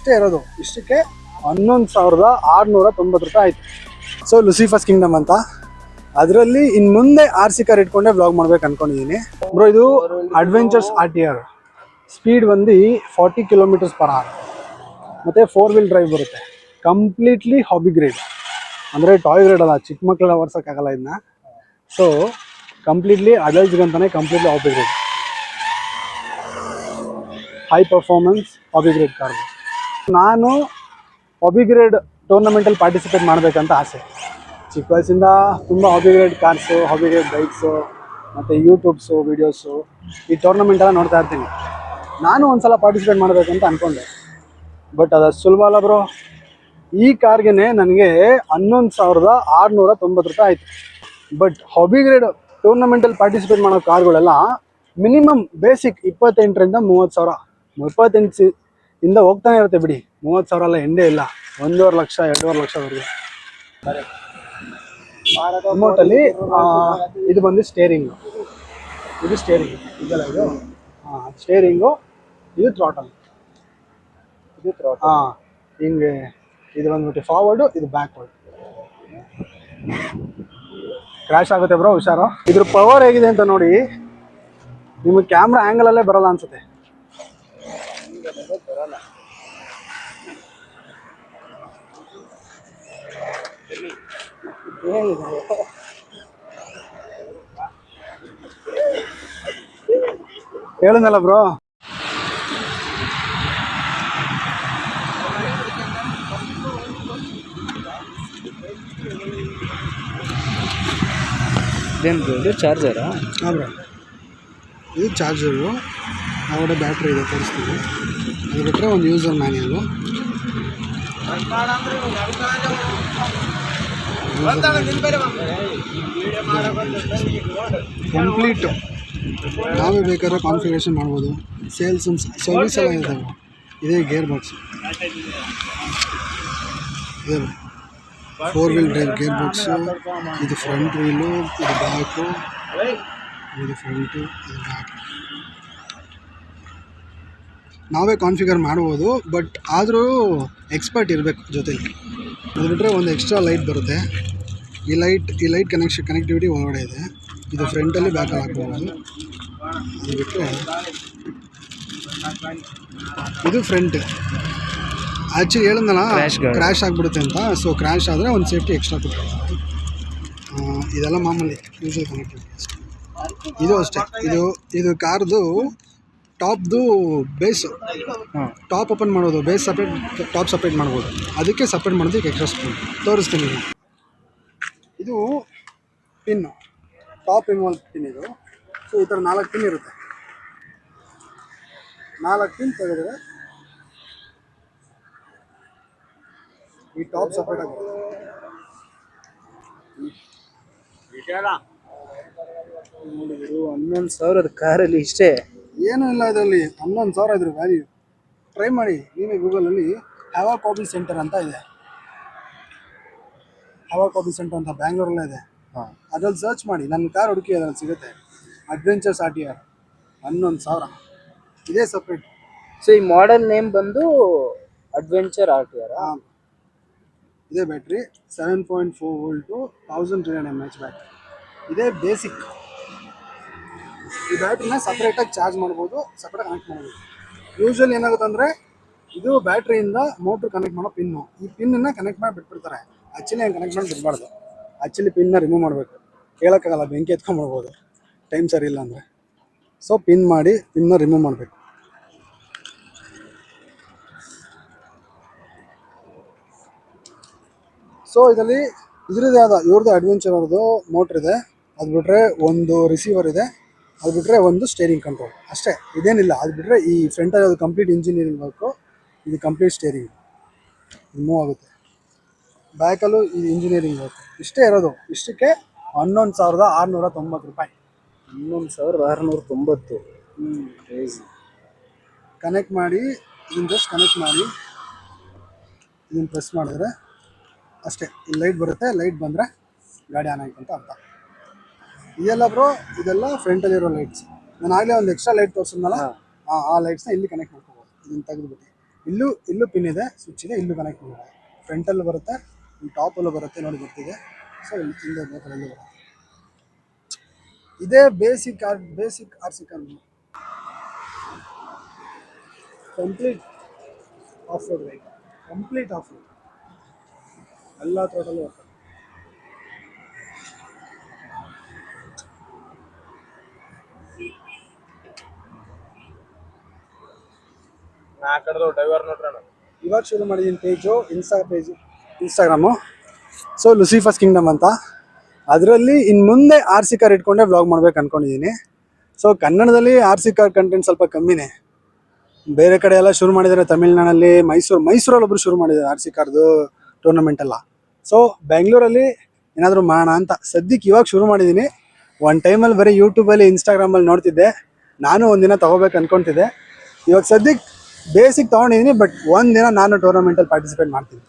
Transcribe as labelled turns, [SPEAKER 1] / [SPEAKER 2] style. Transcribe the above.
[SPEAKER 1] ಇಷ್ಟೇ ಇರೋದು. ಇಷ್ಟಕ್ಕೆ 11,690 ರೂಪಾಯಿ ಆಯಿತು. ಸೊ ಲುಸಿಫರ್ಸ್ ಕಿಂಗ್ಡಮ್ ಅಂತ, ಅದರಲ್ಲಿ ಇನ್ನು ಮುಂದೆ RC ಕಾರ್ ಇಟ್ಕೊಂಡೆ ವ್ಲಾಗ್ ಮಾಡ್ಬೇಕು ಅನ್ಕೊಂಡಿದ್ದೀನಿ ಬ್ರೋ. ಇದು ಅಡ್ವೆಂಚರ್ಸ್ RTR, ಸ್ಪೀಡ್ ಬಂದು 40 km/h ಮತ್ತು 4 wheel ಡ್ರೈವ್ ಬರುತ್ತೆ. ಕಂಪ್ಲೀಟ್ಲಿ ಹಾಬಿ ಗ್ರೇಡ್, ಅಂದರೆ ಟಾಯ್ ಗ್ರೇಡ್ ಅಲ್ಲ, ಚಿಕ್ಕ ಮಕ್ಕಳ ಓಡಿಸೋಕ್ಕಾಗಲ್ಲ ಇದನ್ನ. ಸೊ ಕಂಪ್ಲೀಟ್ಲಿ ಅಡಲ್ಟ್ಸ್ಗಂತಾನೆ completely hobby grade, high performance hobby grade car. ನಾನು ಹಾಬಿ ಗ್ರೇಡ್ ಟೂರ್ನಮೆಂಟಲ್ಲಿ ಪಾರ್ಟಿಸಿಪೇಟ್ ಮಾಡಬೇಕಂತ ಆಸೆ. ಚಿಕ್ಕ ವಯಸ್ಸಿಂದ ತುಂಬ hobby grade cars, hobby grade bikes ಮತ್ತು ಯೂಟ್ಯೂಬ್ಸು ವೀಡಿಯೋಸು, ಈ ಟೂರ್ನಮೆಂಟೆಲ್ಲ ನೋಡ್ತಾ ಇರ್ತೀನಿ. ನಾನು ಒಂದು ಸಲ ಪಾರ್ಟಿಸಿಪೇಟ್ ಮಾಡಬೇಕಂತ ಅಂದ್ಕೊಂಡೆ, ಬಟ್ ಅದು ಸುಲಭ ಅಲ್ಲ ಬ್ರೋ. ಈ ಕಾರ್ಗೆ ನನಗೆ 11,690 ರೂಪಾಯಿ ಆಯಿತು. ಬಟ್ ಹಾಬಿ ಗ್ರೇಡ್ ಟೂರ್ನಮೆಂಟಲ್ಲಿ ಪಾರ್ಟಿಸಿಪೇಟ್ ಮಾಡೋ ಕಾರ್ಗಳೆಲ್ಲ ಮಿನಿಮಮ್ ಬೇಸಿಕ್ 28,000 ರಿಂದ 30,000, 28 ಇಂದ ಹೋಗ್ತಾನೆ ಇರುತ್ತೆ ಬಿಡಿ. 30,000 ಎಲ್ಲ ಎಂಡೇ ಇಲ್ಲ, 1.5 ಲಕ್ಷ 2.5 ಲಕ್ಷವರೆಗೆ ಅಮೌಂಟಲ್ಲಿ. ಇದು ಬಂದು ಸ್ಟೇರಿಂಗು, ಇದು ಸ್ಟೇರಿಂಗ್ ಇದೆಲ್ಲ, ಇದು ಸ್ಟೇರಿಂಗು, ಇದು ಥ್ರಾಟಲ್, ಹಿಂಗೆ ಇದು ಬಂದ್ಬಿಟ್ಟು ಫಾರ್ವರ್ಡು, ಇದು ಬ್ಯಾಕ್ವರ್ಡ್. ಕ್ರ್ಯಾಶ್ ಆಗುತ್ತೆ ಬ್ರೋ, ಹುಷಾರು. ಇದ್ರ ಪವರ್ ಹೇಗಿದೆ ಅಂತ ನೋಡಿ, ನಿಮಗೆ ಕ್ಯಾಮ್ರಾ ಆ್ಯಂಗಲಲ್ಲೇ ಬರಲ್ಲ ಅನ್ಸುತ್ತೆ. ಹೇಳನಲ್ಲ ಬ್ರೋ,
[SPEAKER 2] ಇದು ಚಾರ್ಜರಾ?
[SPEAKER 1] ಹಾಂ ಬ್ರೋ, ಇದು ಚಾರ್ಜರು, ಅವಡೆ ಬ್ಯಾಟ್ರಿ ಇದೆ ತೋರಿಸ್ತೀವಿ. ಅದು ಬಿಟ್ಟರೆ ಒಂದು ಯೂಸರ್ ಮ್ಯಾನ್ಯಲು, ಕಂಪ್ಲೀಟು ನಾವೇ ಬೇಕಾದ್ರೆ ಕಾನ್ಫಿಗರೇಷನ್ ಮಾಡ್ಬೋದು. ಸೇಲ್ಸ್ ಸರ್ವಿಸ್ ಎಲ್ಲ ಇದೆ. ಇದೇ ಗೇರ್ ಬಾಕ್ಸ್, ಇದೆ 4 wheel ಡ್ರೈವ್ ಗೇರ್ ಬಾಕ್ಸು. ಇದು ಫ್ರಂಟ್ ವೀಲು, ಇದು ಬ್ಯಾಕು, ಇದು ಫ್ರಂಟು, ಇದು ಬ್ಯಾಕ್. ನಾವೇ ಕಾನ್ಫಿಗರ್ ಮಾಡ್ಬೋದು, ಬಟ್ ಆದರೂ ಎಕ್ಸ್ಪರ್ಟ್ ಇರಬೇಕು ಜೊತೆಲಿ. ಅದು ಬಿಟ್ಟರೆ ಒಂದು ಎಕ್ಸ್ಟ್ರಾ ಲೈಟ್ ಬರುತ್ತೆ. ಈ ಲೈಟ್ ಕನೆಕ್ಟಿವಿಟಿ ಒಳಗಡೆ ಇದೆ. ಇದು ಫ್ರಂಟಲ್ಲಿ ಬ್ಯಾಕಲ್ಲಿ ಹಾಕ್ಬೋದು. ಅದು ಬಿಟ್ಟರೆ ಇದು ಫ್ರಂಟ್. ಆ್ಯಕ್ಚುಲಿ ಹೇಳಿದ್ನಲ್ಲ ಕ್ರ್ಯಾಶ್ ಆಗಿಬಿಡುತ್ತೆ ಅಂತ. ಸೊ ಕ್ರ್ಯಾಶ್ ಆದರೆ ಒಂದು ಸೇಫ್ಟಿ ಎಕ್ಸ್ಟ್ರಾ ಕೊಡ್ತಾರೆ. ಇದೆಲ್ಲ ಮಾಮೂಲಿ ಯೂಸಲ್ ಕನೆಕ್ಟಿವಿಟಿ ಅಷ್ಟೇ. ಇದು ಅಷ್ಟೇ, ಇದು ಕಾರ್ದು ಟಾಪ್ದು ಬೇಸು, ಟಾಪ್ ಓಪನ್ ಮಾಡೋದು, ಬೇಸ್ ಸಪ್ರೇಟ್, ಟಾಪ್ ಸಪ್ರೇಟ್ ಮಾಡ್ಬೋದು. ಅದಕ್ಕೆ ಸಪ್ರೇಟ್ ಮಾಡೋದಕ್ಕೆ ಎಕ್ಸ್ಟ್ರಾ ಸ್ಪೂನ್ ತೋರಿಸ್ತೀನಿ. ಇದು ಪಿನ್ನು, ಟಾಪ್ ಇನ್ವಾಲ್ವ್ ಪಿನ್ ಇದು. ಸೊ ಈ ಥರ 4 ಪಿನ್ ಇರುತ್ತೆ. 4 ಪಿನ್ ತೆಗೆದ್ರೆ ಈ ಟಾಪ್ ಸಪ್ರೇಟ್ ಆಗುತ್ತೆ.
[SPEAKER 2] 11,000 ಕಾರಲ್ಲಿ ಇಷ್ಟೇ?
[SPEAKER 1] ಏನೂ ಇಲ್ಲ ಇದರಲ್ಲಿ. 11,000 ಇದ್ರ ವ್ಯಾಲ್ಯೂ. ಟ್ರೈ ಮಾಡಿ ನೀವೇ ಗೂಗಲಲ್ಲಿ. ಹ್ಯಾವಾ ಕಾಪಿ ಸೆಂಟರ್ ಅಂತ ಇದೆ, ಹ್ಯಾವಾ ಕಾಪಿ ಸೆಂಟರ್ ಅಂತ ಬ್ಯಾಂಗ್ಳೂರಲ್ಲೇ ಇದೆ. ಅದ್ರಲ್ಲಿ ಸರ್ಚ್ ಮಾಡಿ, ನನ್ನ ಕಾರ್ ಹುಡುಕಿ, ಅದ್ರಲ್ಲಿ ಸಿಗುತ್ತೆ. ಅಡ್ವೆಂಚರ್ಸ್ RTR 11,000, ಇದೇ ಸಪ್ರೇಟ್.
[SPEAKER 2] ಸೊ ಈ ಮಾಡೆಲ್ ನೇಮ್ ಬಂದು ಅಡ್ವೆಂಚರ್ RTR.
[SPEAKER 1] ಇದೇ ಬ್ಯಾಟ್ರಿ 7.4 ವೋಲ್ಟು 1300 mAh ಬ್ಯಾಟ್ರಿ. ಇದೇ ಬೇಸಿಕ್. ಈ ಬ್ಯಾಟ್ರಿನ ಸಪ್ರೇಟಾಗಿ ಚಾರ್ಜ್ ಮಾಡ್ಬೋದು, ಸಪ್ರೇಟಾಗಿ ಕನೆಕ್ಟ್ ಮಾಡ್ಬೋದು. ಯೂಶ್ವಲಿ ಏನಾಗುತ್ತೆ ಅಂದರೆ, ಇದು ಬ್ಯಾಟ್ರಿಯಿಂದ ಮೋಟ್ರ್ ಕನೆಕ್ಟ್ ಮಾಡೋ ಪಿನ್ನು. ಈ ಪಿನ್ನನ್ನು ಕನೆಕ್ಟ್ ಮಾಡಿ ಬಿಟ್ಬಿಡ್ತಾರೆ. ಆ್ಯಕ್ಚುಲಿ ಹಂಗೆ ಕನೆಕ್ಟ್ ಮಾಡಿ ಬಿಡಬಾರ್ದು. ಆ್ಯಕ್ಚುಲಿ ಪಿನ್ನ ರಿಮೂವ್ ಮಾಡಬೇಕು. ಕೇಳೋಕ್ಕಾಗಲ್ಲ, ಬೆಂಕಿ ಎತ್ಕೊಂಡ್ಬಿಡ್ಬೋದು ಟೈಮ್ ಸರಿ ಇಲ್ಲ ಅಂದರೆ. ಸೊ ಪಿನ್ ಮಾಡಿ ಪಿನ್ನ ರಿಮೂವ್ ಮಾಡಬೇಕು. ಸೊ ಇದರಲ್ಲಿ ಇದ್ರದ್ದೇ ಆದ ಇವ್ರದ್ದು ಅಡ್ವೆಂಚರ್ ಅವ್ರದ್ದು ಮೋಟ್ರ್ ಇದೆ. ಅದು ಬಿಟ್ಟರೆ ಒಂದು ರಿಸೀವರ್ ಇದೆ. ಅದು ಬಿಟ್ಟರೆ ಒಂದು ಸ್ಟೇರಿಂಗ್ ಕಂಟ್ರೋಲ್ ಅಷ್ಟೇ, ಇದೇನಿಲ್ಲ. ಅದು ಬಿಟ್ಟರೆ ಈ ಫ್ರಂಟಲ್ಲಿ ಅದು ಕಂಪ್ಲೀಟ್ ಇಂಜಿನಿಯರಿಂಗ್ ವರ್ಕು, ಇದು ಕಂಪ್ಲೀಟ್ ಸ್ಟೇರಿಂಗ್, ಇದು ಮೂವ್ ಆಗುತ್ತೆ. ಬ್ಯಾಕಲ್ಲೂ ಇದು ಇಂಜಿನಿಯರಿಂಗ್ ವರ್ಕು. ಇಷ್ಟೇ ಇರೋದು. ಇಷ್ಟಕ್ಕೆ 11,690 ರೂಪಾಯಿ.
[SPEAKER 2] 11,690.
[SPEAKER 1] ಕನೆಕ್ಟ್ ಮಾಡಿ, ಇದನ್ನು ಜಸ್ಟ್ ಕನೆಕ್ಟ್ ಮಾಡಿ, ಇದನ್ನು ಪ್ರೆಸ್ ಮಾಡಿದ್ರೆ ಅಷ್ಟೇ, ಇಲ್ಲಿ ಲೈಟ್ ಬರುತ್ತೆ. ಲೈಟ್ ಬಂದರೆ ಗಾಡಿ ಆನ್ ಆಯ್ತು ಅಂತ ಅರ್ಥ. ಇದೆಲ್ಲ ಬ್ರೋ, ಇದೆಲ್ಲ ಫ್ರಂಟಲ್ಲಿರೋ ಲೈಟ್ಸ್. ನಾನು ಆಗಲೇ ಒಂದು ಎಕ್ಸ್ಟ್ರಾ ಲೈಟ್ ತೋರಿಸಿದ್ನಲ್ಲ, ಆ ಲೈಟ್ಸ್ನ ಇಲ್ಲಿ ಕನೆಕ್ಟ್ ಮಾಡ್ಕೋಬೋದು. ಇದನ್ನು ತೆಗೆದುಬಿಟ್ಟು ಇಲ್ಲೂ ಪಿನ್ ಇದೆ, ಸ್ವಿಚ್ ಇದೆ, ಇಲ್ಲೂ ಕನೆಕ್ಟ್ ಮಾಡಿದೆ. ಫ್ರಂಟಲ್ಲೂ ಬರುತ್ತೆ, ಟಾಪಲ್ಲೂ ಬರುತ್ತೆ, ನೋಡಿ ಬರ್ತಿದೆ. ಸೊ ಹಿಂದೆ ಬೇಕಾದಲ್ಲೂ ಬರುತ್ತೆ. ಇದೇ basic R C car. Complete off road vehicle, complete off road, ಎಲ್ಲ ಟೋಟಲ್ ಬರ್ತದೆ. ಇವಾಗ ಶುರು ಮಾಡಿದ್ದೀನಿ page, Instagram. So Lucifer's kingdom ಅಂತ, ಅದರಲ್ಲಿ ಇನ್ನು ಮುಂದೆ ಆರ್ ಸಿ ಕಾರ್ ಇಟ್ಕೊಂಡೆ ವ್ಲಾಗ್ ಮಾಡ್ಬೇಕು ಅಂದ್ಕೊಂಡಿದ್ದೀನಿ. ಸೊ ಕನ್ನಡದಲ್ಲಿ ಆರ್ ಸಿ ಕಾರ್ ಕಂಟೆಂಟ್ ಸ್ವಲ್ಪ ಕಮ್ಮಿನೇ. ಬೇರೆ ಕಡೆ ಎಲ್ಲ ಶುರು ಮಾಡಿದ್ದಾರೆ, ತಮಿಳ್ನಾಡಲ್ಲಿ, ಮೈಸೂರಲ್ಲಿ ಒಬ್ರು ಶುರು ಮಾಡಿದ್ದಾರೆ ಆರ್ ಸಿ ಕಾರ್ದು ಟೂರ್ನಮೆಂಟ್ ಎಲ್ಲ. ಸೊ ಬೆಂಗಳೂರಲ್ಲಿ ಏನಾದರೂ ಮಾಡೋಣ ಅಂತ ಸದ್ಯಕ್ಕೆ ಇವಾಗ ಶುರು ಮಾಡಿದ್ದೀನಿ. ಒಂದು ಟೈಮಲ್ಲಿ ಬರೀ ಯೂಟ್ಯೂಬಲ್ಲಿ, ಇನ್ಸ್ಟಾಗ್ರಾಮಲ್ಲಿ ನೋಡ್ತಿದ್ದೆ. ನಾನು ಒಂದಿನ ತೊಗೋಬೇಕು ಅಂದ್ಕೊತಿದ್ದೆ. ಇವಾಗ ಸದ್ಯಕ್ಕೆ ಬೇಸಿಕ್ ತೊಗೊಂಡಿದ್ದೀನಿ, ಬಟ್ ಒಂದಿನ ನಾನು ಟೂರ್ನಮೆಂಟಲ್ಲಿ ಪಾರ್ಟಿಸಿಪೇಟ್ ಮಾಡ್ತೀನಿ.